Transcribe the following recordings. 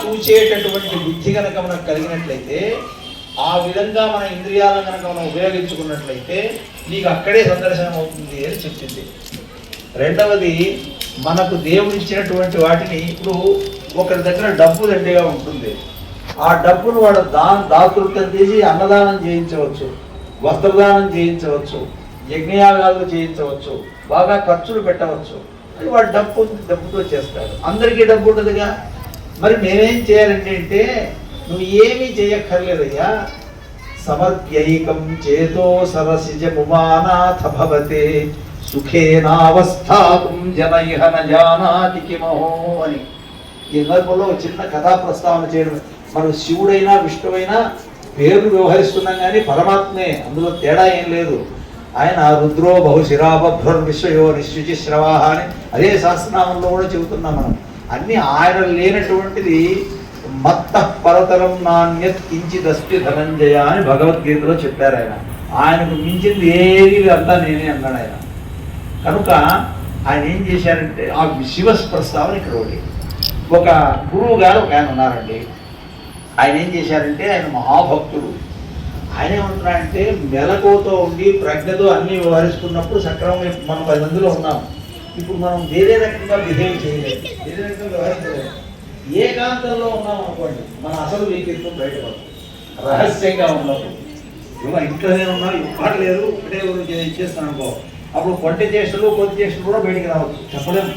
చూసేటటువంటి బుద్ధి కనుక మనకు కలిగినట్లయితే, ఆ విధంగా మన ఇంద్రియాలను కనుక మనం ఉపయోగించుకున్నట్లయితే నీకు అక్కడే సందర్శనం అవుతుంది అని చెప్పింది. రెండవది, మనకు దేవుడు ఇచ్చినటువంటి వాటిని, ఇప్పుడు ఒకరి దగ్గర డబ్బు దండిగా ఉంటుంది, ఆ డబ్బును వాడు దాతృత్వం చేసి అన్నదానం చేయించవచ్చు, వస్త్రదానం చేయించవచ్చు, యజ్ఞయాగాలు చేయించవచ్చు, బాగా ఖర్చులు పెట్టవచ్చు. అది వాడు డబ్బుతో చేస్తాడు. అందరికీ డబ్బు ఉండదుగా. మరి మేమేం చేయాలంటే నువ్వు ఏమీ చేయక్కర్లేదయ్యా. సమర్ప్యైకం చేతో సరసిజముమానాథ భవతే సుఖేనావస్థాతుం జనైహ న జానాతి కిమహో అని ఈ సందర్భంలో చిన్న కథా ప్రస్తావన చేయడం. మనం శివుడైనా విష్ణువైనా పేర్లు వ్యవహరిస్తున్నాం కానీ పరమాత్మే, అందులో తేడా ఏం లేదు. ఆయన రుద్రో బహుశిరాభ్రుర్విశ్వయో నిశ్చుచి శ్రవాహ అని అదే శాస్త్రనామంలో కూడా చెబుతున్నాం మనం. అన్ని ఆయన లేనటువంటిది మత్త పరతరం నాణ్యత్ కించిదస్తి ధనంజయ అని భగవద్గీతలో చెప్పారు. ఆయనకు మించింది ఏది అంతా నేనే అన్నాడు ఆయన. కనుక ఆయన ఏం చేశారంటే, ఆ శివ ప్రస్తావన ఇక్కడ ఒకటి. ఒక గురువు గారు ఒక ఆయన ఉన్నారండి. ఆయన ఏం చేశారంటే, ఆయన మహాభక్తుడు. ఆయన ఏమంటున్నాడంటే, మెలకువతో ఉండి ప్రజ్ఞతో అన్నీ వ్యవహరిస్తున్నప్పుడు సక్రమంగా మనం 10 మందిలో ఉన్నాం. ఇప్పుడు మనం వేరే రకంగా బిహేవ్ చేయలేదు, వేరే రకంగా వ్యవహరించలేదు. ఏకాంతంలో ఉన్నాం అనుకోండి, మన అసలు వ్యక్తిత్వం బయటపడుతుంది. రహస్యంగా ఉన్నప్పుడు ఇవ్వ ఇంట్లోనే ఉన్నా, ఇవ్వట్లేదు, ఒకటే చేస్తాను అనుకో, అప్పుడు కొద్ది చేష్టలు కూడా బయటికి రావచ్చు. చెప్పలేము,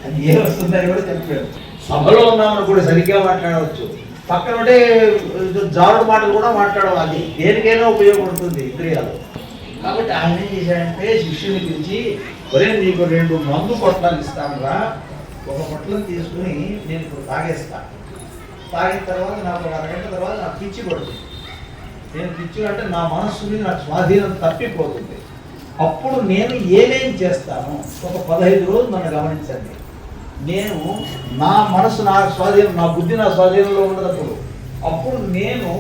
అది ఏ వస్తుందని కూడా చెప్పలేము. సభలో ఉన్నామని కూడా సరిగ్గా మాట్లాడవచ్చు, పక్కన ఉంటే జారుడు మాటలు కూడా మాట్లాడవచ్చు. అది దేనికైనా ఉపయోగపడుతుంది ఇంద్రియాలు. కాబట్టి ఆయన ఏం చేశాడంటే, శిష్యుని పిలిచి, ఒరే నీకు 2 మందు పొట్లాలు ఇస్తానురా, ఒక పొట్లను తీసుకుని నేను ఇప్పుడు తాగేస్తాను. తాగిన తర్వాత నాకు 1 అరగంట తర్వాత నాకు పిచ్చి పడుతుంది. నేను పిచ్చి అంటే నా మనస్సుని నాకు స్వాధీనం తప్పిపోతుంది. అప్పుడు నేను ఏమేం చేస్తాను, ఒక 15 రోజులు నన్ను గమనించండి. నేను నా మనసు నా స్వాధీనం, నా బుద్ధి నా స్వాధీనంలో ఉన్నప్పుడు అప్పుడు నేను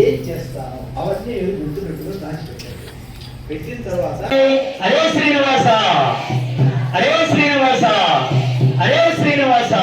ఏం చేస్తాను అవన్నీ గుర్తుపెట్టుకుని దాచిపెట్టాను. పెట్టిన తర్వాత హరే శ్రీనివాస, హరే శ్రీనివాస, హరే శ్రీనివాస.